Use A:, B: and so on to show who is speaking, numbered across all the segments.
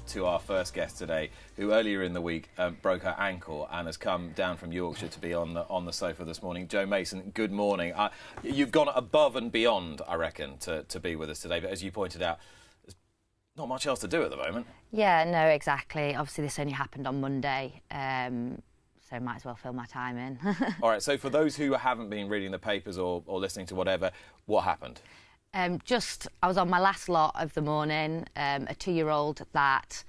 A: To our first guest today, who earlier in the week broke her ankle and has come down from Yorkshire to be on the sofa this morning. Jo Mason, good morning. You've gone above and beyond, I reckon, to be with us today. But as you pointed out, there's not much else to do at the moment.
B: Yeah, no, exactly. Obviously, this only happened on Monday, so might as well fill my time in.
A: All right. So for those who haven't been reading the papers or listening to whatever, what happened?
B: I was on my last lot of the morning, a 2-year-old that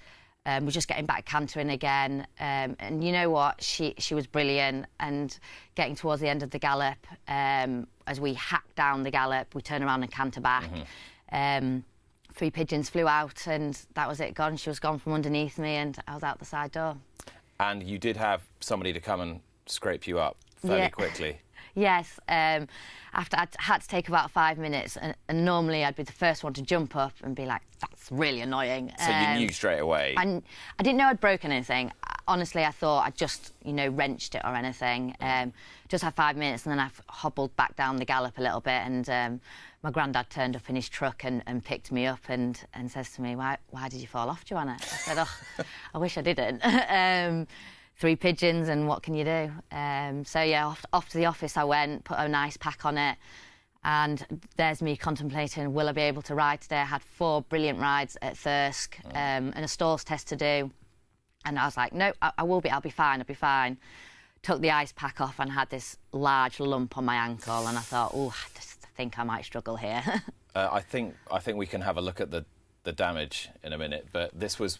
B: was just getting back cantering again. And you know what? She was brilliant. And getting towards the end of the gallop, as we hacked down the gallop, we turned around and canter back. 3 pigeons flew out and that was it, gone. She was gone from underneath me and I was out the side door.
A: And you did have somebody to come and scrape you up fairly quickly.
B: Yes, after I'd had to take about 5 minutes, and normally I'd be the first one to jump up and be like, that's really annoying.
A: So you knew straight away?
B: I didn't know I'd broken anything. Honestly, I thought I'd just, wrenched it or anything. Just had 5 minutes and then I hobbled back down the gallop a little bit and my granddad turned up in his truck and picked me up and says to me, why did you fall off, Joanna? I said, oh, I wish I didn't. 3 pigeons and what can you do? So yeah, off to the office I went, put a nice pack on it, and there's me contemplating, will I be able to ride today? I had 4 brilliant rides at Thirsk and a stalls test to do, and I was like, no, I'll be fine. Took the ice pack off and had this large lump on my ankle, and I thought, oh, I just think I might struggle here.
A: I think we can have a look at the damage in a minute, but this was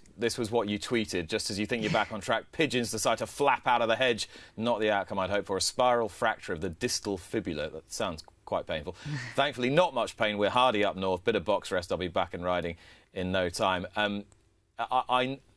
A: what you tweeted just as you think you're back on track. Pigeons decide to flap out of the hedge. Not the outcome I'd hoped for. A spiral fracture of the distal fibula. That sounds quite painful. Thankfully, not much pain. We're hardy up north. Bit of box rest. I'll be back and riding in no time.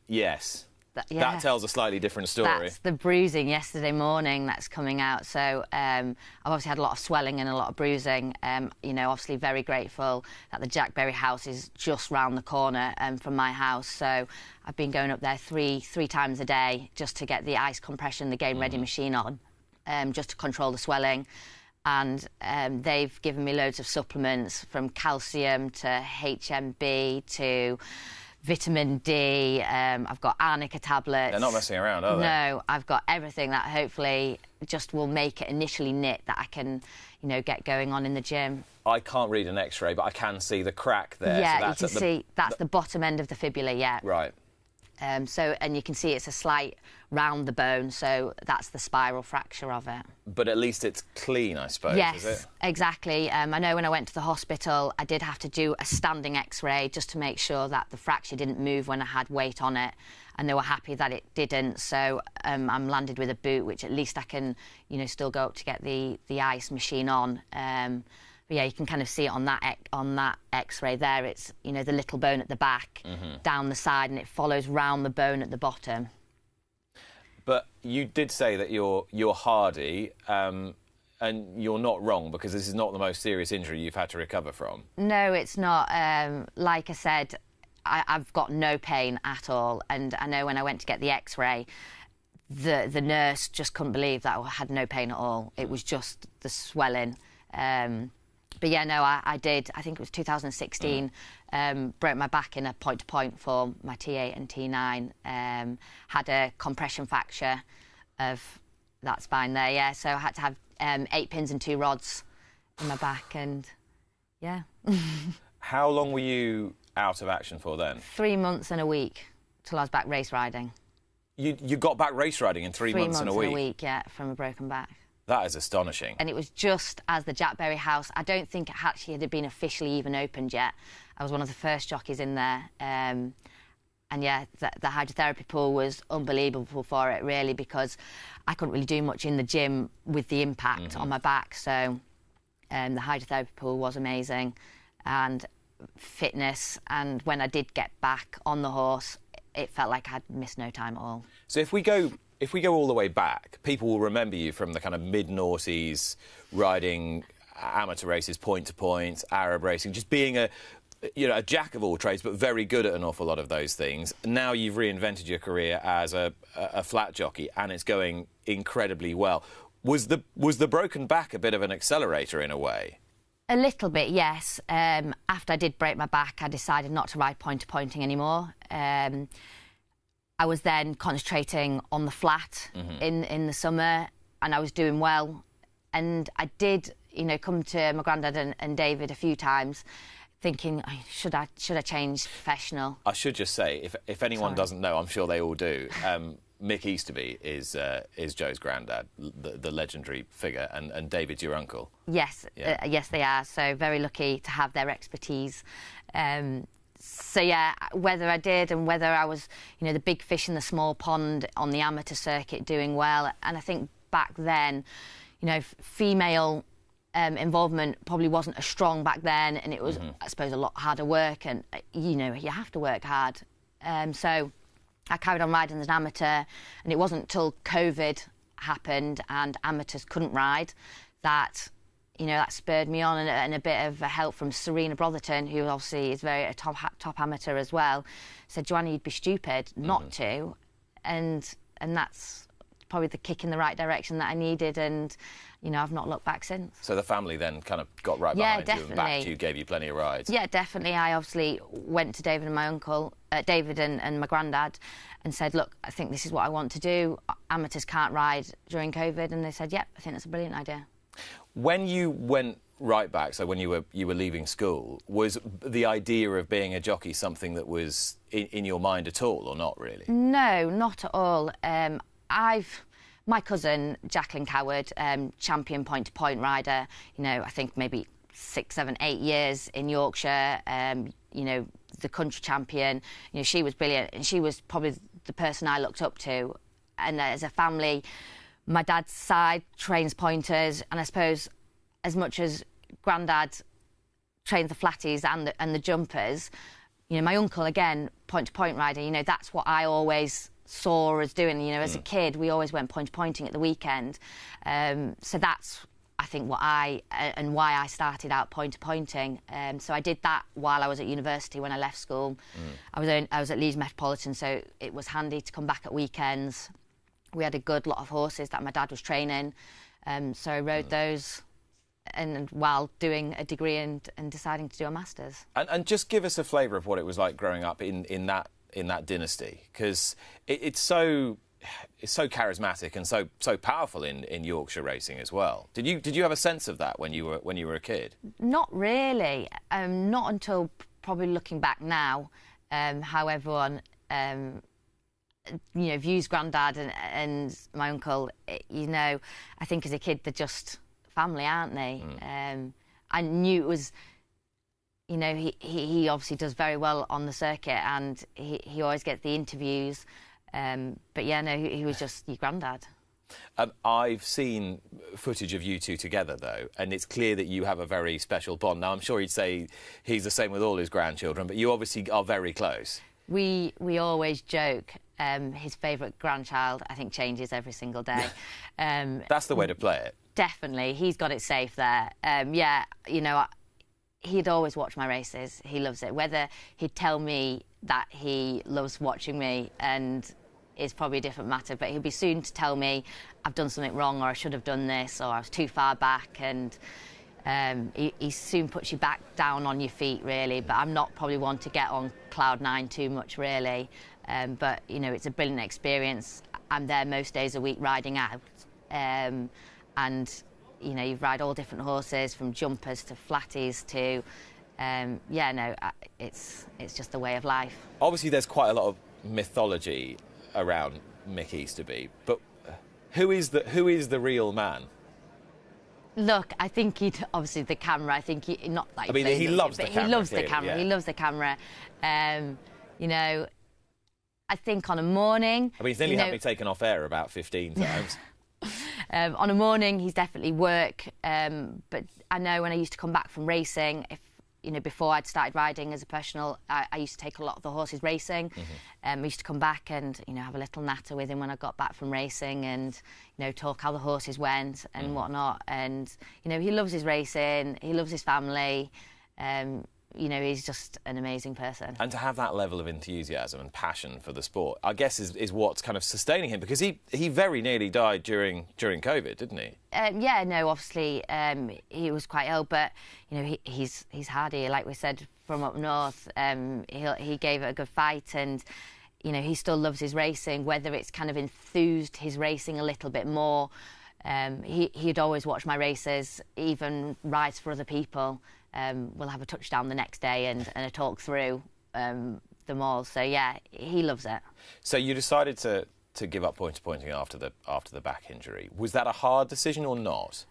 A: Yes. That tells a slightly different story.
B: That's the bruising yesterday morning that's coming out. So I've obviously had a lot of swelling and a lot of bruising. Obviously very grateful that the Jack Berry house is just round the corner from my house. So I've been going up there three times a day just to get the ice compression, the game ready machine on, just to control the swelling. And they've given me loads of supplements, from calcium to HMB to vitamin D. I've got arnica tablets.
A: They're not messing around, are they?
B: No, I've got everything that hopefully just will make it initially knit that I can, get going on in the gym.
A: I can't read an X-ray, but I can see the crack there.
B: Yeah, so you can see that's the bottom end of the fibula, yeah.
A: Right.
B: And you can see it's a slight round the bone, so that's the spiral fracture of it.
A: But at least it's clean, I suppose,
B: yes,
A: is it?
B: Exactly. I know when I went to the hospital, I did have to do a standing X-ray just to make sure that the fracture didn't move when I had weight on it, and they were happy that it didn't. So I'm landed with a boot, which at least I can, still go up to get the ice machine on. But yeah, you can kind of see it on that X-ray there. It's, the little bone at the back, down the side, and it follows round the bone at the bottom.
A: But you did say that you're hardy, and you're not wrong, because this is not the most serious injury you've had to recover from.
B: No, it's not. Like I said, I've got no pain at all, and I know when I went to get the X-ray, the nurse just couldn't believe that I had no pain at all. It was just the swelling. But yeah, no, I did. I think it was 2016. Broke my back in a point-to-point for my T8 and T9. Had a compression fracture of that spine there, yeah. So I had to have 8 pins and 2 rods in my back, and yeah.
A: How long were you out of action for then?
B: 3 months and a week till I was back race riding.
A: You got back race riding in 3 months and a week?
B: 3 months and a week, yeah, from a broken back.
A: That is astonishing. And
B: it was just as the Jack Berry house. I don't think it actually had been officially even opened yet. I was one of the first jockeys in there. And yeah, the hydrotherapy pool was unbelievable for it, really, because I couldn't really do much in the gym with the impact on my back. So the hydrotherapy pool was amazing, and fitness. And when I did get back on the horse, it felt like I'd missed no time at all.
A: So if we go all the way back, people will remember you from the kind of mid-noughties, riding amateur races, point-to-point, Arab racing, just being a jack of all trades, but very good at an awful lot of those things. Now you've reinvented your career as a flat jockey, and it's going incredibly well. Was the broken back a bit of an accelerator in a way?
B: A little bit, yes. After I did break my back, I decided not to ride point-to-pointing anymore. I was then concentrating on the flat in the summer, and I was doing well. And I did, you know, come to my granddad and David a few times, thinking, should I change professional?
A: I should just say, if anyone
B: Sorry.
A: doesn't know, I'm sure they all do. Mick Easterby is Joe's granddad, the legendary figure, and David's your uncle.
B: Yes,
A: Yeah.
B: yes, they are. So very lucky to have their expertise. So yeah, whether I did and whether I was, you know, the big fish in the small pond on the amateur circuit doing well, and I think back then, you know, female involvement probably wasn't as strong back then, and it was, I suppose, a lot harder work, and you know, you have to work hard. So I carried on riding as an amateur, and it wasn't till COVID happened and amateurs couldn't ride that, you know, that spurred me on, and a bit of help from Serena Brotherton, who obviously is a top amateur as well, said, Joanna, you'd be stupid not to, and that's probably the kick in the right direction that I needed, and you know, I've not looked back since.
A: So the family then kind of got right behind you and backed you, gave you plenty of rides.
B: Yeah, definitely. I obviously went to David and my uncle, David and my granddad, and said, look, I think this is what I want to do. Amateurs can't ride during COVID, and they said, yep, I think that's a brilliant idea. When
A: you went right back, so when you were leaving school, was the idea of being a jockey something that was in your mind at all, or not really? No,
B: not at all. My cousin, Jacqueline Coward, champion point-to-point rider, you know, I think maybe 6, 7, 8 years in Yorkshire, you know, the country champion, you know, she was brilliant, and she was probably the person I looked up to. And as a family, my dad's side trains pointers, and I suppose as much as Grandad trains the flatties and the jumpers, you know, my uncle, again, point-to-point rider, you know, that's what I always saw us doing. You know, as a kid, we always went point-to-pointing at the weekend. So that's, I think, what why I started out point-to-pointing. So I did that while I was at university. When I left school, I was at Leeds Metropolitan, so it was handy to come back at weekends. We had a good lot of horses that my dad was training, so I rode those, and while doing a degree and deciding to do a master's. And
A: just give us a flavour of what it was like growing up in that dynasty, because it's so charismatic and so powerful in Yorkshire racing as well. Did you have a sense of that when you were a kid? Not really. Not until probably looking back now, how everyone you know, views Grandad and my uncle. You know, I think as a kid they're just family, aren't they? I knew it was. You know, he obviously does very well on the circuit, and he always gets the interviews. But yeah, no, he was just your granddad. I've seen footage of you two together, though, and it's clear that you have a very special bond. Now, I'm sure he'd say he's the same with all his grandchildren, but you obviously are very close. We always joke. His favourite grandchild, I think, changes every single day. That's the way to play it. Definitely. He's got it safe there. Yeah, you know, he'd always watch my races. He loves it. Whether he'd tell me that he loves watching me and is probably a different matter, but he'll be soon to tell me I've done something wrong, or I should have done this, or I was too far back, and he soon puts you back down on your feet, really. But I'm not probably one to get on cloud 9 too much, really. But, you know, it's a brilliant experience. I'm there most days a week riding out. And, you know, you ride all different horses, from jumpers to flatties to... yeah, no, it's just a way of life. Obviously, there's quite a lot of mythology around Mick Easterby, but who is the real man? Look, I think he'd obviously the camera. I think he not like. I mean, he loves the camera. He loves the camera. Yeah. He loves the camera. You know, I think on a morning. I mean, he's nearly had me taken off air about 15 times. On a morning, he's definitely work. But I know when I used to come back from racing, if you know, before I'd started riding as a professional, I used to take a lot of the horses racing. I used to come back and, you know, have a little natter with him when I got back from racing, and, you know, talk how the horses went and whatnot. And, you know, he loves his racing, he loves his family.
B: you know, he's just an amazing person.
A: And to have that level of enthusiasm and passion for the sport, I guess, is what's kind of sustaining him, because he very nearly died during COVID, didn't he?
B: Yeah, no, obviously he was quite ill, but you know, he's hardy, like we said, from up north. He gave it a good fight, and you know, he still loves his racing. Whether it's kind of enthused his racing a little bit more, he'd always watch my races, even rides for other people. We'll have a touchdown the next day and a talk through them all. So yeah, he loves it. So
A: you decided to give up pointing after the back injury. Was that a hard decision or not?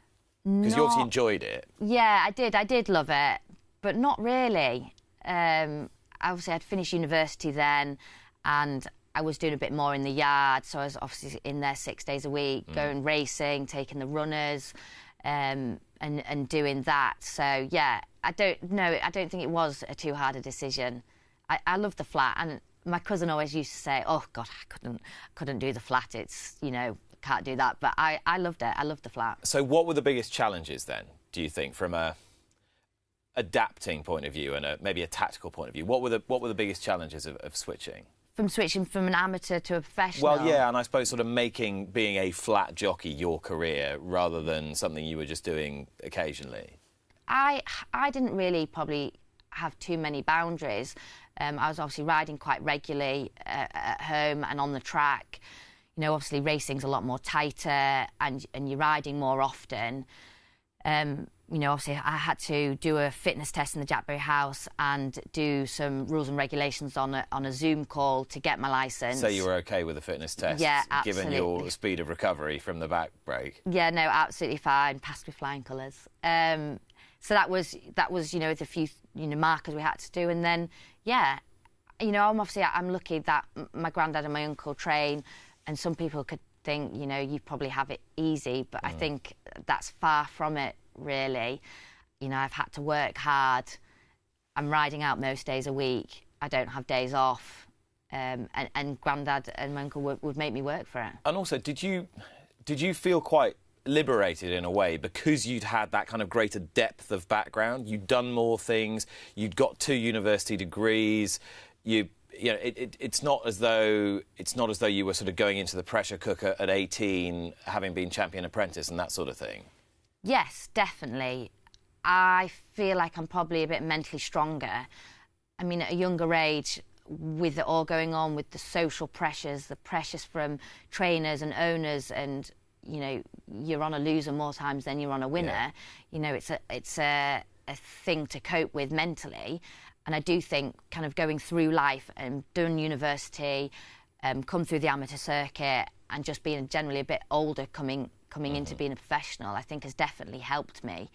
A: Because you obviously enjoyed it.
B: Yeah, I did love it, but not really. Obviously, I'd finished university then, and I was doing a bit more in the yard, so I was obviously in there 6 days a week, going racing, taking the runners, and doing that. So yeah, I don't think it was too hard a decision. I love the flat, and my cousin always used to say, "Oh God, I couldn't do the flat. It's, you know, can't do that." But I loved it. I loved the flat.
A: So what were the biggest challenges then, do you think, from a adapting point of view and maybe a tactical point of view? What were the biggest challenges of switching?
B: From switching from an amateur to a professional?
A: Well, yeah, and I suppose sort of being a flat jockey your career rather than something you were just doing occasionally.
B: I didn't really probably have too many boundaries. I was obviously riding quite regularly at home and on the track. You know, obviously racing's a lot more tighter, and you're riding more often. You know, obviously I had to do a fitness test in the Jackberry House and do some rules and regulations on a Zoom call to get my licence.
A: So you were okay with the fitness test?
B: Yeah, absolutely.
A: Given your speed of recovery from the back break?
B: Yeah, no, absolutely fine. Passed with flying colours. So that was you know, the few markers we had to do, and then yeah, you know, I'm lucky that my granddad and my uncle train, and some people could think, you know, you probably have it easy, but I think that's far from it, really. You know, I've had to work hard. I'm riding out most days a week. I don't have days off, and granddad and my uncle would make me work for it. And
A: also, did you feel quite liberated in a way because you'd had that kind of greater depth of background? You'd done more things. You'd got 2 university degrees. You know, it's not as though you were sort of going into the pressure cooker at 18, having been champion apprentice and that sort of thing.
B: Yes, definitely. I feel like I'm probably a bit mentally stronger. I mean, at a younger age, with it all going on, with the social pressures, the pressures from trainers and owners, and you know, you're on a loser more times than you're on a winner. Yeah. You know, it's a thing to cope with mentally. And I do think kind of going through life and doing university, come through the amateur circuit, and just being generally a bit older coming into being a professional, I think has definitely helped me,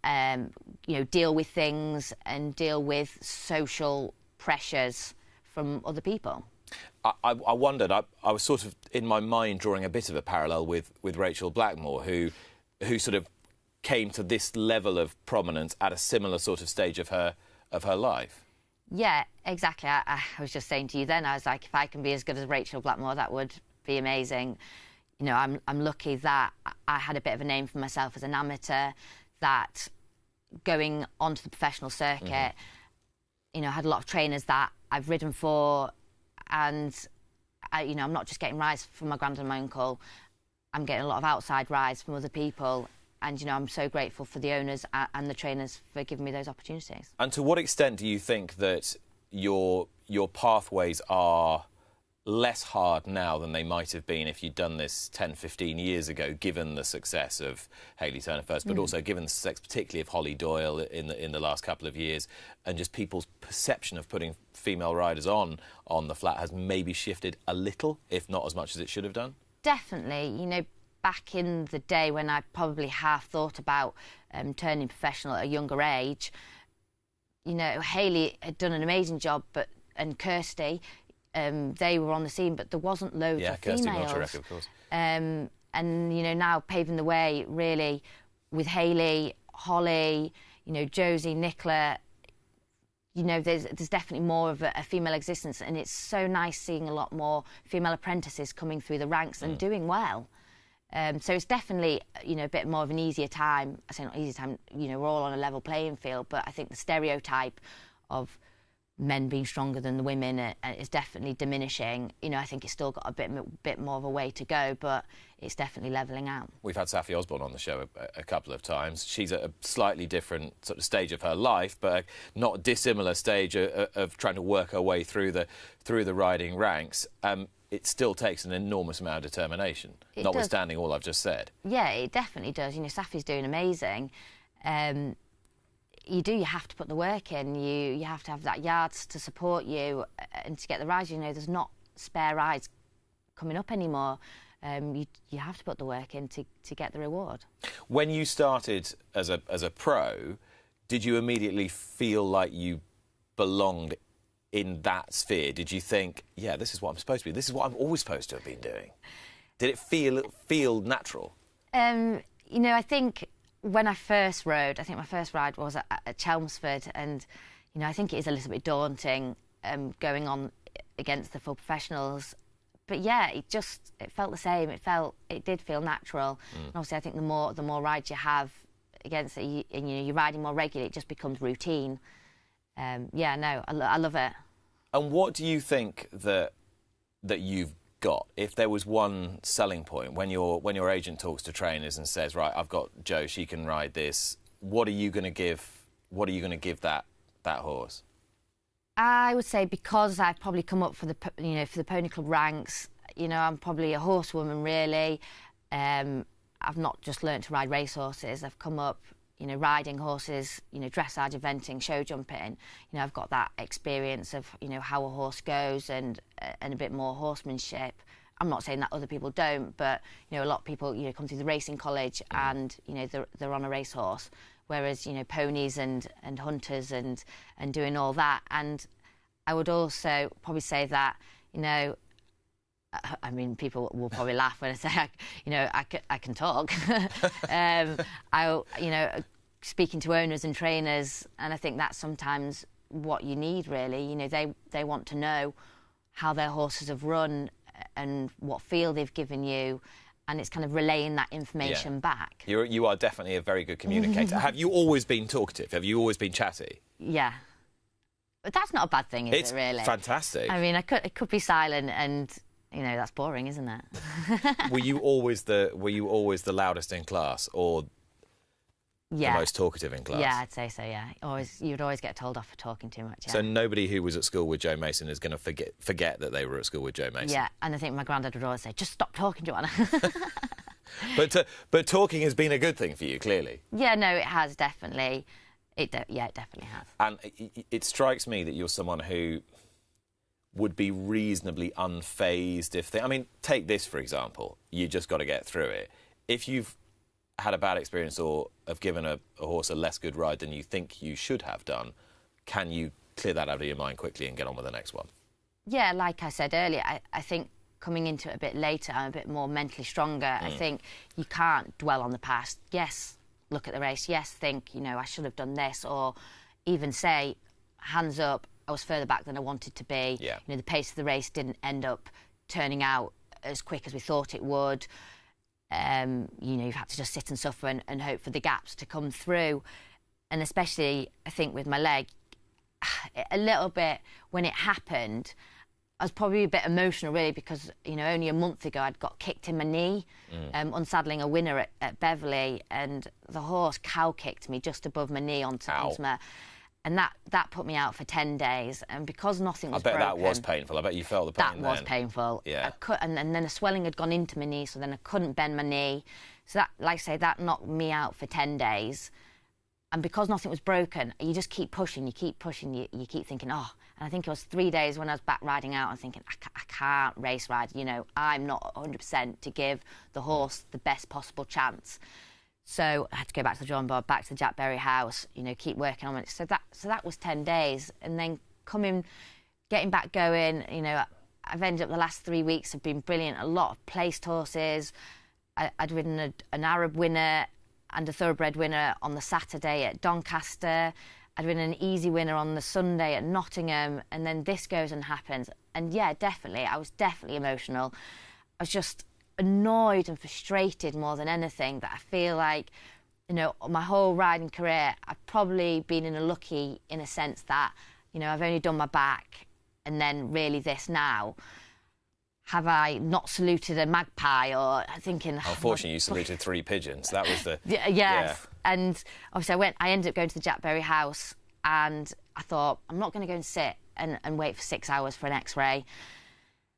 B: you know, deal with things and deal with social pressures from other people.
A: I wondered, I was sort of in my mind drawing a bit of a parallel with Rachel Blackmore, who sort of came to this level of prominence at a similar sort of stage of her life.
B: Yeah, exactly. I was just saying to you then, I was like, if I can be as good as Rachel Blackmore, that would be amazing. You know, I'm lucky that I had a bit of a name for myself as an amateur, that going onto the professional circuit, you know, I had a lot of trainers that I've ridden for, and you know, I'm not just getting rides from my granddad and my uncle, I'm getting a lot of outside rides from other people. And, you know, I'm so grateful for the owners and the trainers for giving me those opportunities. And
A: to what extent do you think that your pathways are less hard now than they might have been if you'd done this 10, 15 years ago, given the success of Hayley Turner first, but also given the success particularly of Holly Doyle in the last couple of years, and just people's perception of putting female riders on the flat has maybe shifted a little, if not as much as it should have done?
B: Definitely. You know, back in the day when I probably half thought about turning professional at a younger age, you know, Hayley had done an amazing job, and Kirsty, they were on the scene, but there wasn't loads of females. Yeah, Kirsty Milcherek, of course. And, you know, now paving the way, really, with Hayley, Holly, you know, Josie, Nicola, you know, there's definitely more of a female existence, and it's so nice seeing a lot more female apprentices coming through the ranks and doing well. So it's definitely, a bit more of an easier time. I say not easier time, we're all on a level playing field, but I think the stereotype of men being stronger than the women is definitely diminishing. I think it's still got a bit more of a way to go, but it's definitely levelling out.
A: We've had Safi Osborne on the show a couple of times. She's at a slightly different sort of stage of her life, but a not dissimilar stage of trying to work her way through the riding ranks. It still takes an enormous amount of determination, notwithstanding all I've just said.
B: Yeah, it definitely does. Safi's doing amazing. You have to put the work in. You have to have that yards to support you and to get the rides. There's not spare rides coming up anymore. You have to put the work in to get the reward.
A: When you started as a pro, did you immediately feel like you belonged in that sphere? Did you think, yeah, this is what I'm supposed to be? This is what I'm always supposed to have been doing? Did it feel natural?
B: I think when I first rode, I think my first ride was at Chelmsford, and I think it is a little bit daunting going on against the full professionals. But yeah, it felt the same. It did feel natural. And obviously, I think the more rides you have against it, you're riding more regularly, it just becomes routine. I love it.
A: And what do you think that you've got? If there was one selling point when your agent talks to trainers and says, right, I've got Jo, she can ride this. What are you going to give? What are you going to give that horse?
B: I would say because I've probably come up for the Pony Club ranks. I'm probably a horsewoman really. I've not just learnt to ride racehorses. I've come up, riding horses, dressage, eventing, show jumping. I've got that experience of, how a horse goes and a bit more horsemanship. I'm not saying that other people don't, but, a lot of people, come through the racing college and, they're on a racehorse. Whereas, ponies and hunters and doing all that. And I would also probably say that, I mean, people will probably laugh when I say, I can talk. Speaking to owners and trainers, and I think that's sometimes what you need, really. They want to know how their horses have run and what feel they've given you, and it's kind of relaying that information back.
A: You are definitely a very good communicator. Have you always been talkative? Have you always been chatty?
B: Yeah. But that's not a bad thing, is it, really?
A: It's fantastic.
B: I mean, it could be silent and... that's boring, isn't it?
A: Were you always the loudest in class, or the most talkative in class?
B: Yeah, I'd say so. Yeah, you'd always get told off for talking too much. Yeah.
A: So nobody who was at school with Jo Mason is going to forget that they were at school with Jo Mason.
B: Yeah, and I think my granddad would always say, "Just stop talking, Joanna."
A: But talking has been a good thing for you, clearly.
B: Yeah, no, it has definitely. It definitely has.
A: And it strikes me that you're someone who would be reasonably unfazed if I mean, take this, for example. You just got to get through it. If you've had a bad experience or have given a horse a less good ride than you think you should have done, can you clear that out of your mind quickly and get on with the next one? Yeah,
B: like I said earlier, I think coming into it a bit later, I'm a bit more mentally stronger. I think you can't dwell on the past. Yes, look at the race. Yes, think, I should have done this, or even say, hands up, I was further back than I wanted to be.
A: Yeah.
B: The pace of the race didn't end up turning out as quick as we thought it would. You've had to just sit and suffer and hope for the gaps to come through. And especially, I think, with my leg, a little bit when it happened, I was probably a bit emotional, really, because, only a month ago I'd got kicked in my knee, unsaddling a winner at Beverley, and the horse cow-kicked me just above my knee onto my... And that put me out for 10 days. And because nothing was broken...
A: I bet that was painful. I bet you felt the pain
B: That was painful.
A: Yeah.
B: And then the swelling had gone into my knee, so then I couldn't bend my knee. So that, like I say, that knocked me out for 10 days. And because nothing was broken, you just keep pushing, you keep thinking, oh... And I think it was 3 days when I was back riding out and thinking, I can't race ride. I'm not 100% to give the horse the best possible chance. So I had to go back to the drawing board, back to the Jack Berry house, keep working on it. So that was 10 days. And then getting back going, I've ended up the last 3 weeks have been brilliant. A lot of placed horses. I'd ridden an Arab winner and a thoroughbred winner on the Saturday at Doncaster. I'd ridden an easy winner on the Sunday at Nottingham. And then this goes and happens. And yeah, definitely, I was definitely emotional. I was just... annoyed and frustrated more than anything that I feel like, you know, my whole riding career, I've probably been unlucky in a sense that, you know, I've only done my back and then really this now. Have I not saluted a magpie or thinking...
A: Unfortunately, you saluted 3 pigeons. That was the...
B: Yes. Yeah. And obviously I ended up going to the Jack Berry house and I thought, I'm not going to go and sit and wait for 6 hours for an X-ray.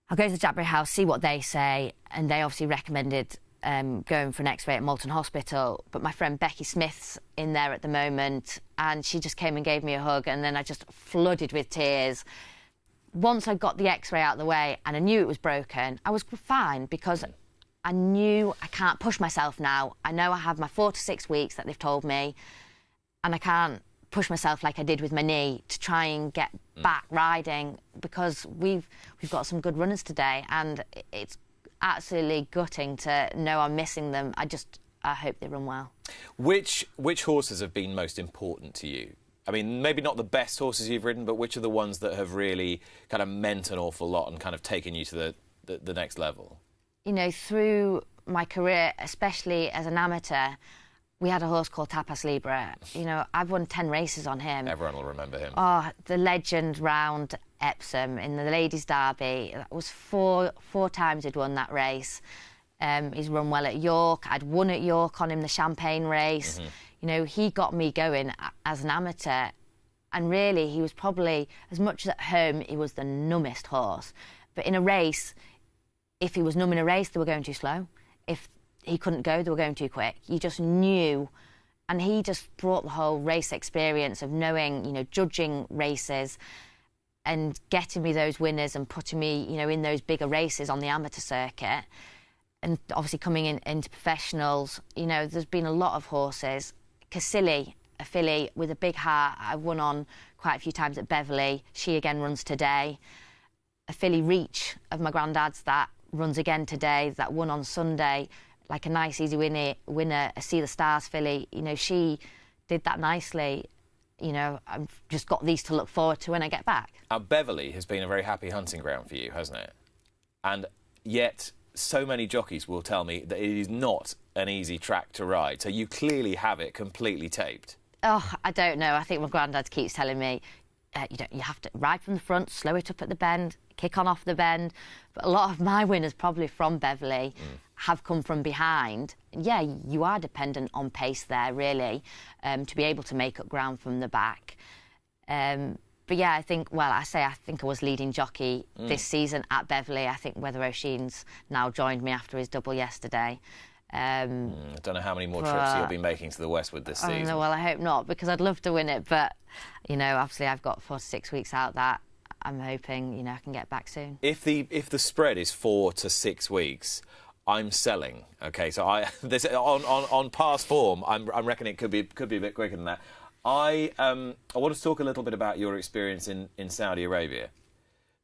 B: I'll go to the Jack Berry house, see what they say, and they obviously recommended going for an X-ray at Malton Hospital. But my friend Becky Smith's in there at the moment and she just came and gave me a hug and then I just flooded with tears. Once I got the X-ray out of the way and I knew it was broken, I was fine because I knew I can't push myself now. I know I have my 4 to 6 weeks that they've told me and I can't push myself like I did with my knee to try and get back riding because we've got some good runners today and it's absolutely gutting to know I'm missing them. I hope they run well.
A: Which horses have been most important to you? I mean, maybe not the best horses you've ridden, but which are the ones that have really kind of meant an awful lot and kind of taken you to the next level?
B: You know, through my career, especially as an amateur, we had a horse called Tapas Libre. You know, I've won 10 races on him.
A: Everyone will remember him.
B: Oh, the legend round Epsom in the Ladies' Derby. That was four times he'd won that race. He's run well at York. I'd won at York on him the Champagne race. Mm-hmm. You know, he got me going as an amateur. And really, he was probably, as much as at home, he was the numbest horse. But in a race, if he was numb in a race, they were going too slow. If he couldn't go, they were going too quick. You just knew. And he just brought the whole race experience of knowing, you know, judging races and getting me those winners and putting me, you know, in those bigger races on the amateur circuit. And obviously coming into professionals, you know, there's been a lot of horses. Cassili, a filly with a big heart, I've won on quite a few times at Beverley. She again runs today. A filly Reach of my granddad's that runs again today, that won on Sunday. Like a nice, easy winner, a See the Stars filly. You know, she did that nicely. You know, I've just got these to look forward to when I get back.
A: Beverley has been a very happy hunting ground for you, hasn't it? And yet, so many jockeys will tell me that it is not an easy track to ride. So you clearly have it completely taped.
B: Oh, I don't know. I think my granddad keeps telling me, you have to ride from the front, slow it up at the bend, kick on off the bend. But a lot of my winners, probably from Beverley, have come from behind. Yeah, you are dependent on pace there, really, to be able to make up ground from the back. But yeah, I think I was leading jockey this season at Beverley. I think Weather O'Shea's now joined me after his double yesterday.
A: I don't know how many more trips you'll be making to the Westwood this season.
B: No, well, I hope not, because I'd love to win it. But, you know, obviously I've got 4 to 6 weeks out that I'm hoping, you know, I can get back soon.
A: If the spread is 4 to 6 weeks, I'm selling. Okay, so on past form, I'm reckoning it could be a bit quicker than that. I want to talk a little bit about your experience in Saudi Arabia,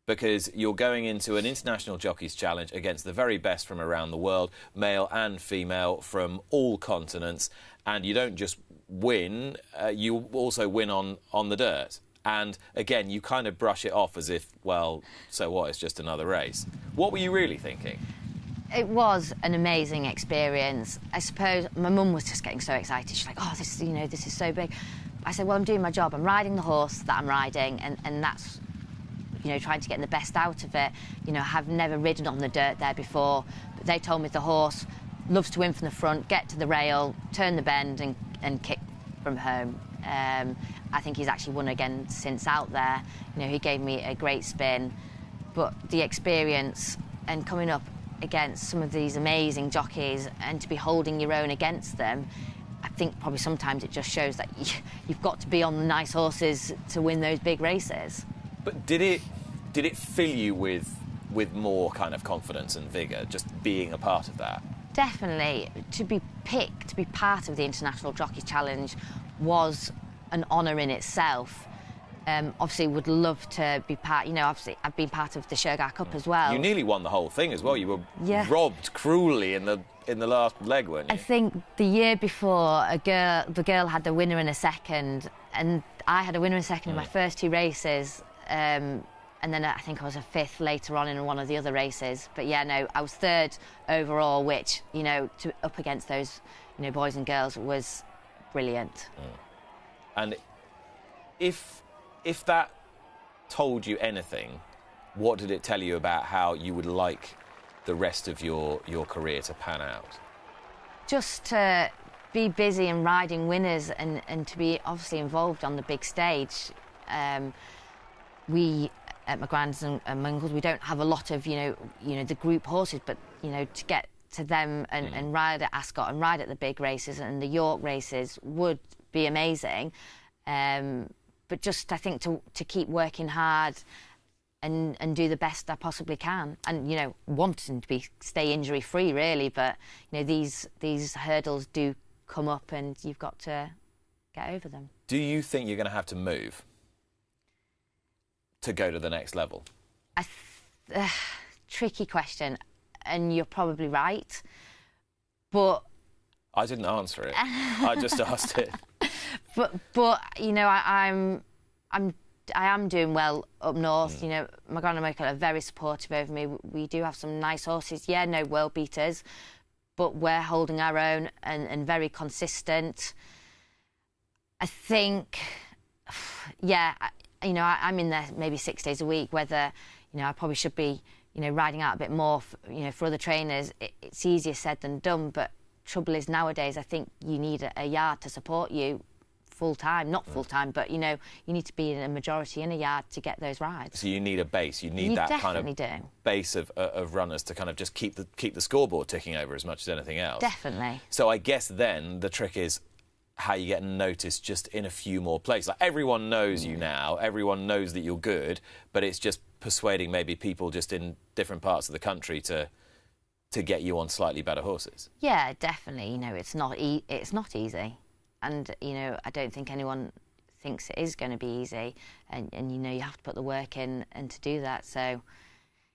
A: because you're going into an International Jockeys Challenge against the very best from around the world, male and female from all continents, and you don't just win, you also win on the dirt. And again, you kind of brush it off as if, well, so what, it's just another race. What were you really thinking?
B: It was an amazing experience. I suppose my mum was just getting so excited. She's like, oh, this is so big. I said, well, I'm doing my job. I'm riding the horse that I'm riding, and that's, you know, trying to get the best out of it. You know, I've never ridden on the dirt there before, but they told me the horse loves to win from the front, get to the rail, turn the bend and kick from home. I think he's actually won again since out there. You know, he gave me a great spin, but the experience and coming up against some of these amazing jockeys and to be holding your own against them, I think probably sometimes it just shows that you've got to be on the nice horses to win those big races.
A: But did it fill you with more kind of confidence and vigour, just being a part of that?
B: Definitely. To be picked, to be part of the International Jockeys Challenge was an honour in itself. Obviously would love to be part, you know, obviously I've been part of the Shergar Cup as well.
A: You nearly won the whole thing as well. You were robbed cruelly in the last leg, weren't you?
B: I think the year before, the girl had the winner in a second, and I had a winner in a second in my first 2 races. and then I think I was a 5th later on in one of the other races. But yeah, no, I was 3rd overall, which, you know, up against those, you know, boys and girls was brilliant.
A: And if that told you anything, what did it tell you about how you would like the rest of your career to pan out?
B: Just to be busy and riding winners, and to be obviously involved on the big stage. We at my grands and my uncles, we don't have a lot of you know the group horses, but you know, to get to them and ride at Ascot and ride at the big races and the York races would be amazing. But just I think to keep working hard and do the best I possibly can, and you know, wanting to stay injury free really. But you know, these hurdles do come up, and you've got to get over them.
A: Do you think you're going to have to move to go to the next level?
B: Tricky question, and you're probably right. But
A: I didn't answer it. I just asked it.
B: But you know, I am doing well up north. You know, my grand and Michael are very supportive over me. We do have some nice horses. Yeah, no world beaters, but we're holding our own and very consistent. I think, yeah, you know, I'm in there maybe 6 days a week. Whether, you know, I probably should be, you know, riding out a bit more, you know, for other trainers. It's easier said than done, but trouble is nowadays I think you need a yard to support you full-time, not full-time, but you know, you need to be in a majority in a yard to get those rides.
A: So you need a base, you need that kind of base of runners to kind of just keep the scoreboard ticking over as much as anything else.
B: Definitely.
A: So I guess then the trick is how you get noticed just in a few more places. Like, everyone knows you now, everyone knows that you're good, but it's just persuading maybe people just in different parts of the country to get you on slightly better horses.
B: Yeah, definitely. You know, it's not easy. And, you know, I don't think anyone thinks it is going to be easy. And, you know, you have to put the work in and to do that. So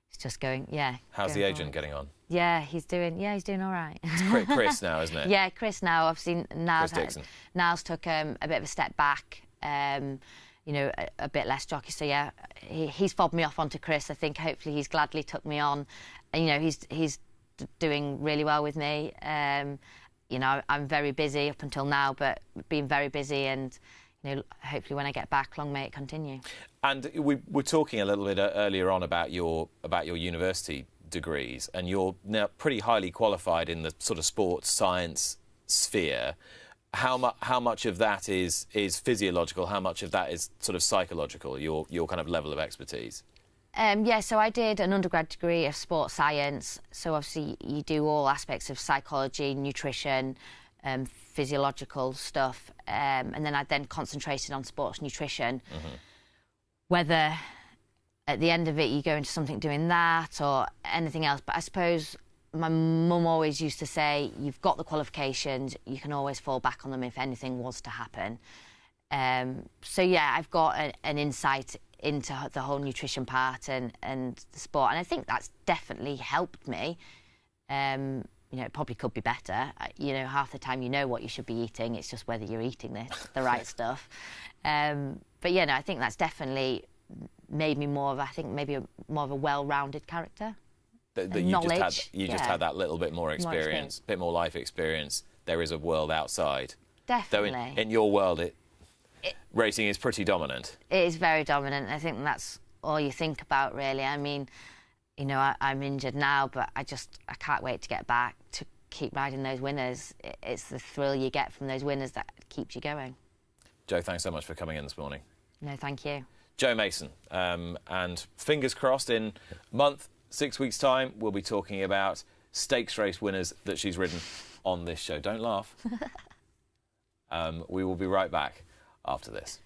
B: it's just going, yeah.
A: How's the agent getting on?
B: Yeah, he's doing all right.
A: It's Chris now, isn't it?
B: Yeah, Chris now. I've seen Niles took a bit of a step back, you know, a bit less jockey. So, yeah, he's fobbed me off onto Chris. I think hopefully he's gladly took me on. And, you know, he's doing really well with me. You know, I'm very busy up until now, but been very busy, and you know, hopefully when I get back, long may it continue. And
A: we were talking a little bit earlier on about your university degrees, and you're now pretty highly qualified in the sort of sports science sphere. How much of that is physiological? How much of that is sort of psychological? Your kind of level of expertise.
B: Yeah, so I did an undergrad degree of sports science. So obviously you do all aspects of psychology, nutrition, physiological stuff, and then I concentrated on sports nutrition. Whether at the end of it you go into something doing that or anything else, but I suppose my mum always used to say, you've got the qualifications, you can always fall back on them if anything was to happen. So yeah, I've got an insight into the whole nutrition part and the sport, and I think that's definitely helped me. You know, it probably could be better. You know, half the time you know what you should be eating, it's just whether you're eating the right stuff. But yeah, no, I think that's definitely made me more of a well-rounded character.
A: You just had that little bit more experience, bit more life experience. There is a world outside.
B: Definitely.
A: Though in your world, racing is pretty dominant.
B: It is very dominant. I think that's all you think about, really. I mean, you know, I'm injured now, but I can't wait to get back to keep riding those winners. It's the thrill you get from those winners that keeps you going.
A: Jo, thanks so much for coming in this morning.
B: No, thank you.
A: Jo Mason, and fingers crossed in a month, 6 weeks' time, we'll be talking about stakes race winners that she's ridden on this show. Don't laugh. We will be right back after this.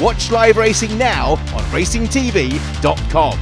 C: Watch live racing now on racingtv.com.